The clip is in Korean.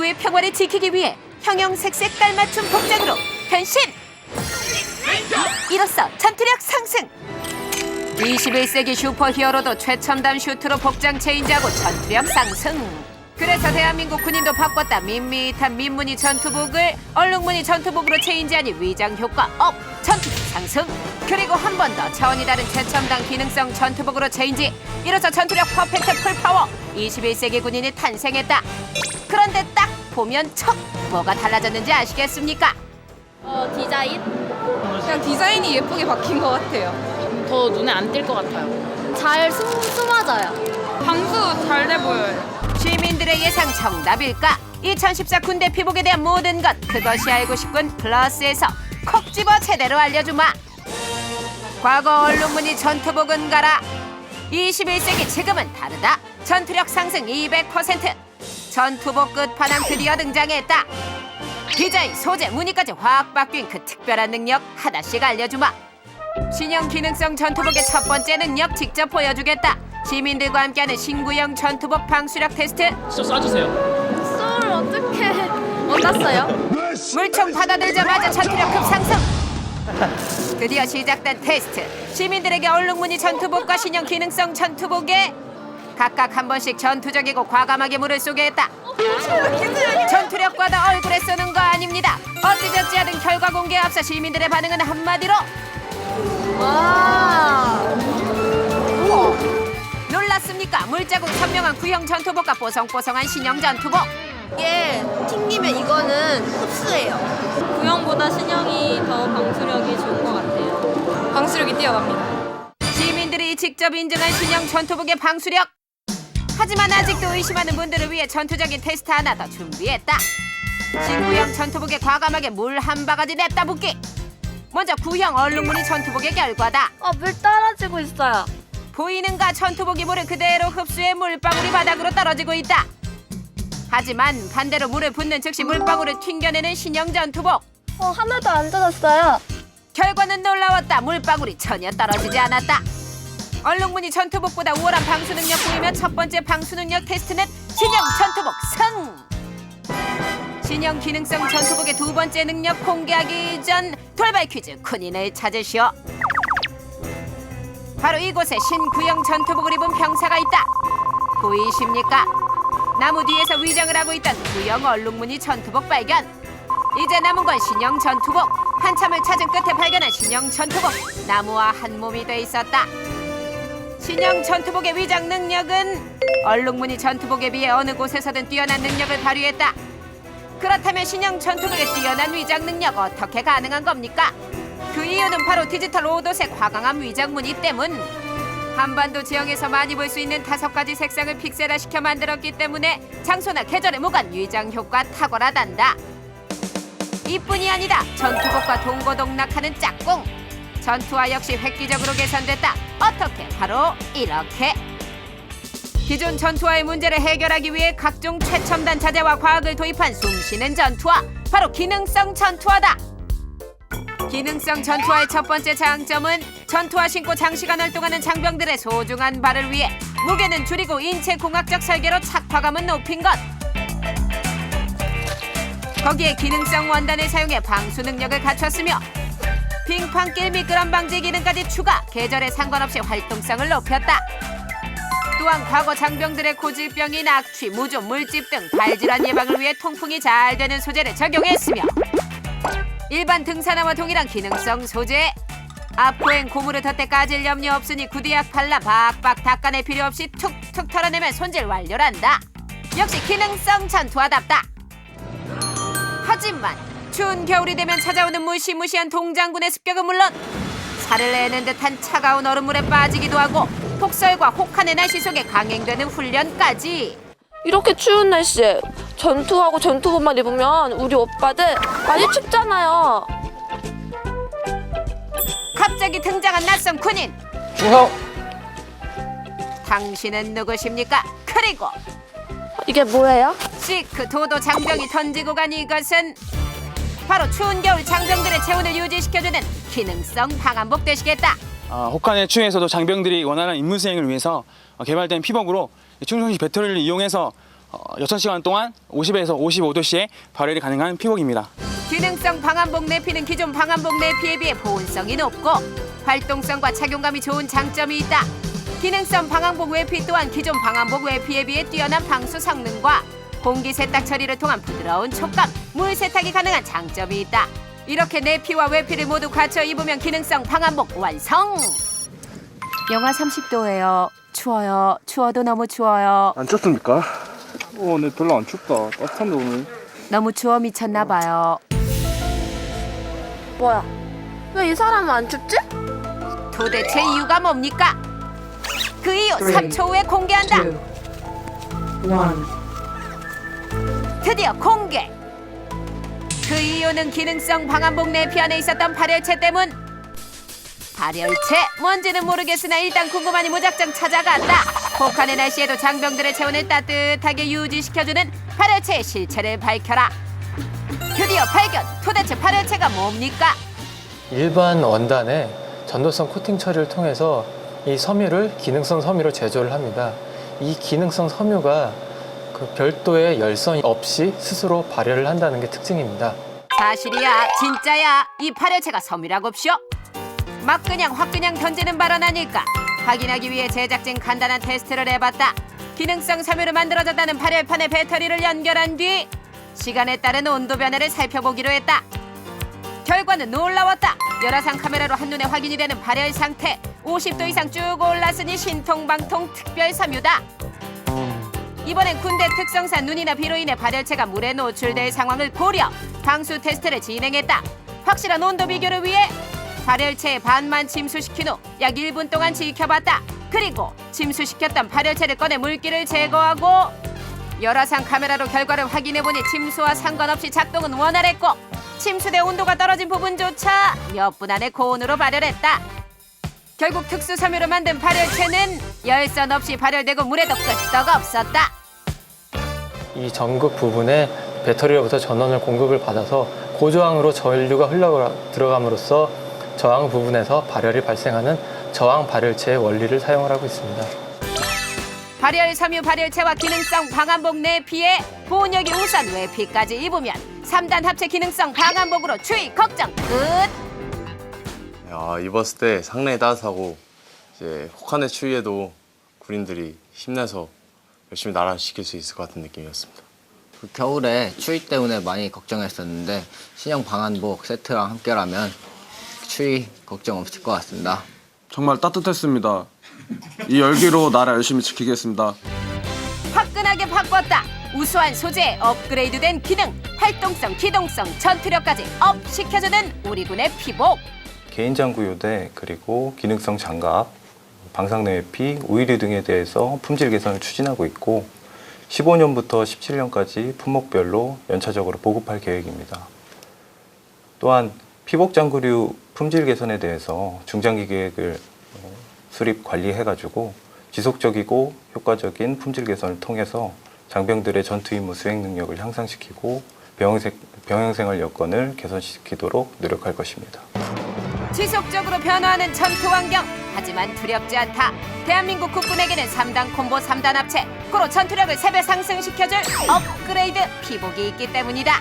지구의 평화를 지키기 위해 형형색색 깔맞춤 복장으로 변신! 이로써 전투력 상승! 21세기 슈퍼히어로도 최첨단 슈트로 복장 체인지하고 전투력 상승! 그래서 대한민국 군인도 바꿨다. 밋밋한 민무늬 전투복을 얼룩무늬 전투복으로 체인지하니 위장 효과 업! 전투력 상승! 그리고 한 번 더 차원이 다른 최첨단 기능성 전투복으로 체인지! 이로써 전투력 퍼펙트 풀파워! 21세기 군인이 탄생했다. 그런데 딱 보면 척! 뭐가 달라졌는지 아시겠습니까? 디자인? 그냥 디자인이 예쁘게 바뀐 것 같아요. 더 눈에 안 띌 것 같아요. 잘 숨어져요. 방수 잘 돼 보여요. 시민들의 예상 정답일까? 2014 군대 피복에 대한 모든 것 그것이 알고 싶군 플러스에서 콕 집어 제대로 알려주마. 과거 얼룩무늬 전투복은 가라. 21세기 지금은 다르다. 전투력 상승 200%. 전투복 끝판왕 드디어 등장했다. 디자인, 소재, 무늬까지 확 바뀐 그 특별한 능력 하나씩 알려주마. 신형 기능성 전투복의 첫 번째 능력 직접 보여주겠다. 시민들과 함께하는 신구형 전투복 방수력 테스트. 저 쏴주세요. 쏠 어떡해. 어났어요? 물총 받아들자마자 전투력 급상승. 드디어 시작된 테스트. 시민들에게 얼룩무늬 전투복과 신형 기능성 전투복에 각각 한 번씩 전투적이고 과감하게 물을 쏘게 했다. 전투력과도 얼굴에 쏘는 거 아닙니다. 어찌저찌 하든 결과 공개에 앞서 시민들의 반응은 한마디로 와. 우와. 놀랐습니까? 물자국 선명한 구형 전투복과 뽀송뽀송한 신형 전투복. 이게 튕기면 이거는 흡수해요. 구형보다 신형이 더 방수력이 좋은 것 같아요. 방수력이 뛰어납니다. 시민들이 직접 인증한 신형 전투복의 방수력. 하지만 아직도 의심하는 분들을 위해 전투적인 테스트 하나 더 준비했다. 신구형 전투복에 과감하게 물 한 바가지 냅다 붓기. 먼저 구형 얼룩무늬 전투복의 결과다. 물 떨어지고 있어요. 보이는가? 전투복이 물을 그대로 흡수해 물방울이 바닥으로 떨어지고 있다. 하지만 반대로 물을 붓는 즉시 물방울을 튕겨내는 신형 전투복. 하나도 안 떨어졌어요. 결과는 놀라웠다. 물방울이 전혀 떨어지지 않았다. 얼룩무늬 전투복보다 우월한 방수 능력 보이며 첫 번째 방수 능력 테스트는 신형 전투복 승! 신형 기능성 전투복의 두 번째 능력 공개하기 전 돌발 퀴즈 군인을 찾으시오. 바로 이곳에 신구형 전투복을 입은 병사가 있다. 보이십니까? 나무 뒤에서 위장을 하고 있던 구형 얼룩무늬 전투복 발견. 이제 남은 건 신형 전투복. 한참을 찾은 끝에 발견한 신형 전투복. 나무와 한 몸이 돼 있었다. 신형 전투복의 위장 능력은 얼룩무늬 전투복에 비해 어느 곳에서든 뛰어난 능력을 발휘했다. 그렇다면 신형 전투복의 뛰어난 위장 능력 어떻게 가능한 겁니까? 그 이유는 바로 디지털 오도색 화강암 위장 무늬 때문. 한반도 지형에서 많이 볼 수 있는 5가지 색상을 픽셀화시켜 만들었기 때문에 장소나 계절에 무관 위장 효과 탁월하단다. 이뿐이 아니다. 전투복과 동고동락하는 짝꿍. 전투화 역시 획기적으로 개선됐다. 어떻게? 바로 이렇게. 기존 전투화의 문제를 해결하기 위해 각종 최첨단 자재와 과학을 도입한 숨쉬는 전투화. 바로 기능성 전투화다. 기능성 전투화의 첫 번째 장점은 전투화 신고 장시간 활동하는 장병들의 소중한 발을 위해 무게는 줄이고 인체 공학적 설계로 착화감은 높인 것. 거기에 기능성 원단을 사용해 방수 능력을 갖췄으며 빙판길 미끄럼 방지 기능까지 추가. 계절에 상관없이 활동성을 높였다. 또한 과거 장병들의 고질병인 악취, 무좀, 물집 등 발질환 예방을 위해 통풍이 잘 되는 소재를 적용했으며 일반 등산화와 동일한 기능성 소재. 앞포행 고무를 덧대 까질 염려 없으니 구두약 발라 박박 닦아낼 필요 없이 툭툭 털어내면 손질 완료란다. 역시 기능성 전투화답다. 하지만 추운 겨울이 되면 찾아오는 무시무시한 동장군의 습격은 물론 살을 내는 듯한 차가운 얼음물에 빠지기도 하고 폭설과 혹한의 날씨 속에 강행되는 훈련까지. 이렇게 추운 날씨에 전투하고 전투복만 입으면 우리 오빠들 많이 춥잖아요. 갑자기 등장한 낯선 군인. 중성. 당신은 누구십니까? 그리고 이게 뭐예요? 시크 도도 장병이 던지고 간 이것은 바로 추운 겨울 장병들의 체온을 유지시켜주는 기능성 방한복 되시겠다. 혹한의 추위에서도 장병들이 원활한 임무 수행을 위해서 개발된 피복으로 충성시 배터리를 이용해서 6시간 동안 50에서 55도씨의 발열이 가능한 피복입니다. 기능성 방한복 내피는 기존 방한복 내피에 비해 보온성이 높고 활동성과 착용감이 좋은 장점이 있다. 기능성 방한복 외피 또한 기존 방한복 외피에 비해 뛰어난 방수 성능과 공기 세탁 처리를 통한 부드러운 촉감, 물 세탁이 가능한 장점이 있다. 이렇게 내피와 외피를 모두 갖춰 입으면 기능성 방한복 완성! 영하 30도예요. 추워요. 추워도 너무 추워요. 안 춥습니까? 네, 별로 안 춥다. 따뜻한데 오늘. 너무 추워 미쳤나 봐요. 뭐야? 왜 이 사람은 안 춥지? 도대체 이유가 뭡니까? 그 이유 3초 후에 공개한다. 드디어 공개. 그 이유는 기능성 방한복 내피 안에 있었던 발열체 때문. 발열체? 뭔지는 모르겠으나 일단 궁금하니 무작정 찾아갔다. 혹한의 날씨에도 장병들의 체온을 따뜻하게 유지시켜주는 발열체의 실체를 밝혀라. 드디어 발견! 도대체 발열체가 뭡니까? 일반 원단에 전도성 코팅 처리를 통해서 이 섬유를 기능성 섬유로 제조를 합니다. 이 기능성 섬유가 그 별도의 열선 없이 스스로 발열을 한다는 게 특징입니다. 사실이야, 진짜야. 이 발열체가 섬유라고쇼? 막 그냥 확 그냥 던지는 발언 아닐까? 확인하기 위해 제작진 간단한 테스트를 해봤다. 기능성 섬유로 만들어졌다는 발열판에 배터리를 연결한 뒤 시간에 따른 온도 변화를 살펴보기로 했다. 결과는 놀라웠다. 열화상 카메라로 한눈에 확인이 되는 발열 상태. 50도 이상 쭉 올랐으니 신통방통 특별 섬유다. 이번엔 군대 특성상 눈이나 비로 인해 발열체가 물에 노출될 상황을 고려 방수 테스트를 진행했다. 확실한 온도 비교를 위해 발열체의 반만 침수시킨 후 약 1분 동안 지켜봤다. 그리고 침수시켰던 발열체를 꺼내 물기를 제거하고 열화상 카메라로 결과를 확인해보니 침수와 상관없이 작동은 원활했고 침수대 온도가 떨어진 부분조차 몇 분 안에 고온으로 발열했다. 결국 특수 섬유로 만든 발열체는 열선 없이 발열되고 물에도 끄떡 없었다. 이 전극 부분에 배터리로부터 전원을 공급을 받아서 고저항으로 전류가 흘러 들어감으로써 저항 부분에서 발열이 발생하는 저항 발열체의 원리를 사용을 하고 있습니다. 발열 섬유 발열체와 기능성 방한복 내피에 보온력이 우선 외피까지 입으면 3단 합체 기능성 방한복으로 추위 걱정 끝! 입었을 때 상당히 따뜻하고 이제 혹한의 추위에도 군인들이 힘내서 열심히 나라 지킬 수 있을 것 같은 느낌이었습니다. 그 겨울에 추위 때문에 많이 걱정했었는데 신형 방한복 세트랑 함께라면 추위 걱정 없을 것 같습니다. 정말 따뜻했습니다. 이 열기로 나라 열심히 지키겠습니다. 화끈하게 바꿨다. 우수한 소재, 업그레이드된 기능, 활동성, 기동성, 전투력까지 업 시켜주는 우리 군의 피복. 개인장구요대 그리고 기능성 장갑, 방사내외피, 오일류 등에 대해서 품질 개선을 추진하고 있고 15년부터 17년까지 품목별로 연차적으로 보급할 계획입니다. 또한 피복장구류 품질 개선에 대해서 중장기 계획을 수립 관리해가지고 지속적이고 효과적인 품질 개선을 통해서 장병들의 전투 임무 수행 능력을 향상시키고 병영생활 여건을 개선시키도록 노력할 것입니다. 지속적으로 변화하는 전투 환경. 하지만 두렵지 않다. 대한민국 국군에게는 3단 콤보 3단 합체, 고로 전투력을 3배 상승시켜줄 업그레이드 피복이 있기 때문이다.